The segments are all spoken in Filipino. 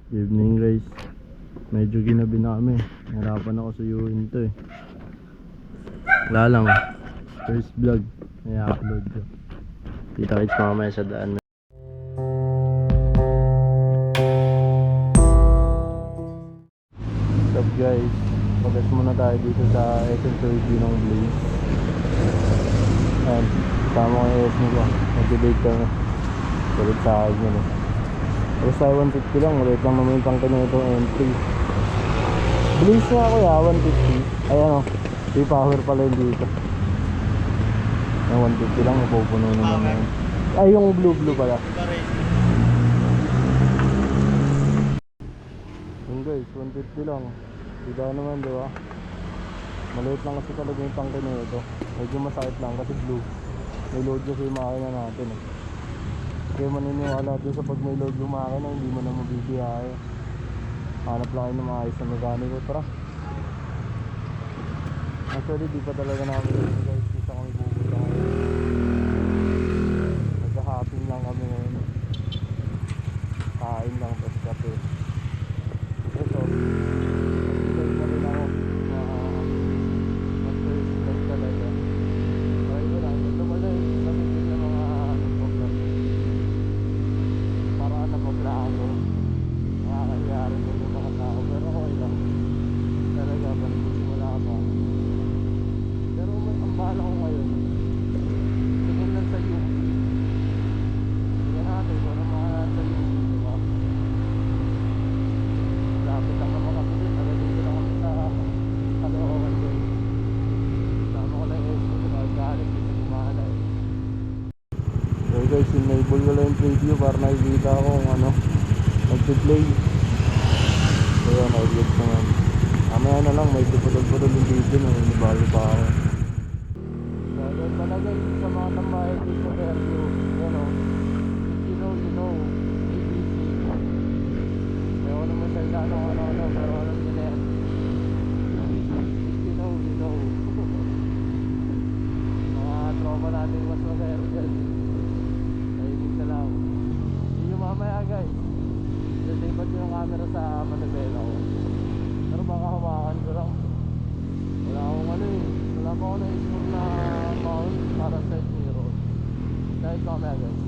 Evening guys. Medyo ginabi na kami. Nahirapan ako sa suyuin to eh. Wala lang. First vlog. May upload ko. Kita-kits mamaya sa daan. What's up guys? Pagas muna tayo dito sa SM30 ng Blaze. Ayan. Tama ko yung SM ko. Nag-debate kami. Kulit sa akin yun eh. Tapos tayo 150 lang, ulit lang naman yung tangke na itong entry. Blaze nga ako ya, 150. Ayan o, may power pala yung dito. Yung 150 lang, mapupuno naman na yun. Ay, yung blue pala. Yun guys, 150 lang. Diba naman, diba? Maliit lang kasi talaga yung tangke na ito. Medyo masakit lang kasi blue. May load kasi yung makina natin eh. Kaya maniniwala doon sa pag may load yung makina, hindi mo na mabibiyahe. Hanap lang kayo ng maayos na mekaniko. Tara. Actually di pa talaga namin yun guys. Isa kami pupunta ngayon. Nagka-hopping lang kami ngayon. Kain lang tapos kape. Ito mag-play na rin ako. Mag-first vlog talaga. Try ko lang. Ito pala yung lamigin ng mga vlog. Paraan na pag-vlog. Nakakayari ko yung mga tao. Pero okay lang. Talaga panigsimula ka pa. Pero ang bahala ko ngayon, tingin lang sa UP. Tingnan natin kung ano mga nasa UP, diba? Lapit lang naman kami din. Nagagawin lang kami sa Caloocan din. Sama ko lang yung SQ, nagagalit dito kumala eh. So guys, enable ko lang yung preview para nakikita ko kung ano nag-play. So yun, audience naman. Mamaya na lang, may putol-putol yung video na nabalo pa ako. So yun talaga sa mga tambahay dito sa Fairview. Yan o, you know, ABC. Kaya ako naman sa ilano kung ano, pero alam nyo na yan. ABC, you know. Mga tropa natin mas masaya dyan. Nainig na lang. See you mamaya guys. Sisipad ko yung camera sa manabela ko. Pero baka hawakan ko lang. Wala akong ano eh. Wala pa ako na-explore na mount para sa mirror. Dahil mamaya guys.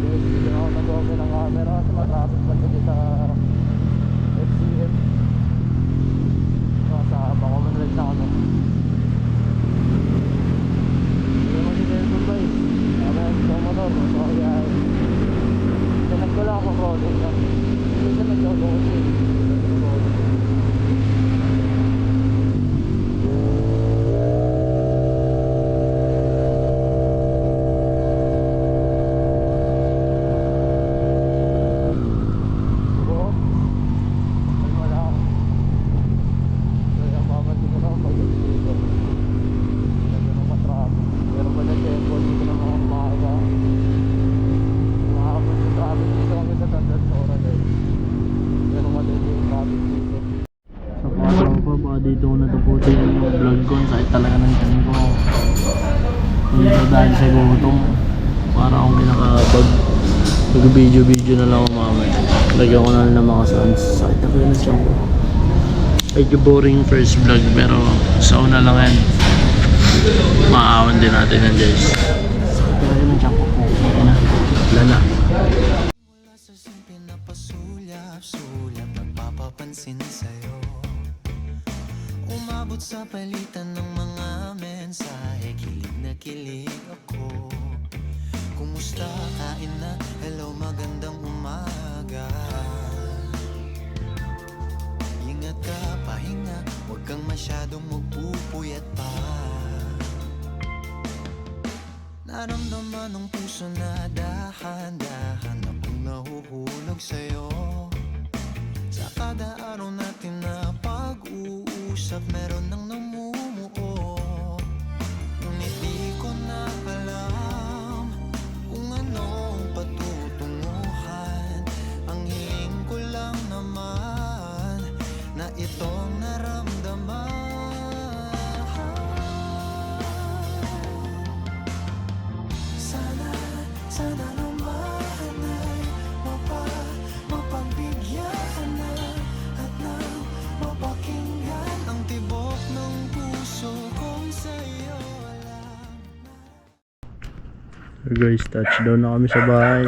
Guys, hindi na ako nag-open ng camera kasi matraffic pa dito sa FCM. Sa Common Red na kami. Hindi naman si Nelson ba eh. Kaya sa motor, so kaya tinag ko lang ako rolling lang. Hindi na nag-rolling eh. Dito ko natapusin yung vlog ko. Sakit talaga ng tiyan ko. Hindi ko dahil sa gutom. Para akong kinakabag. Mag-video na lang ako mamaya. Lagyan ko na lang ng mga sounds. Sakit na kayo ng tiyan ko. Medyo boring first vlog pero sa una lang yan. Maawan din natin yan guys. Sakit na kayo ng tiyan ko po. Lala. Mula sa simple na pasulyap-sulyap nagpapapansin sa'yo. Umabot sa palitan ng mga mensahe. Kilig na kilig ako. Kumusta, kain na, hello, magandang umaga. Ingat ka, pahinga, huwag kang masyadong magpupuyat pa. Naramdaman ng puso na dahan-dahan akong nahuhulog sa'yo. Sa kada araw natin na pag-uusap, meron nang namumuo. Ngunit di ko na alam kung anong patutunguhan. Ang hiling ko lang naman na itong naramdaman. Sana naman ay sa'yo lang. So guys, touchdown na kami sa bahay.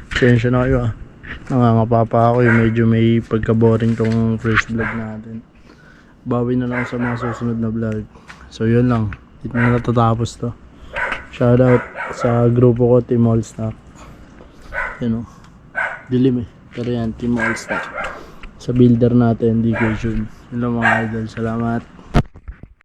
Pasensya na kayo ah. Nangangapa pa ako eh. Medyo may pagka-boring tong first vlog natin. Bawi na lang sa mga susunod na vlog. So yun lang. Dito na natatapos to. Shoutout sa grupo ko, Team All Star. Yun o. Dilim eh. Pero yan, Team All Star. Sa builder natin, DK Jun. Yun lang mga idol. Salamat.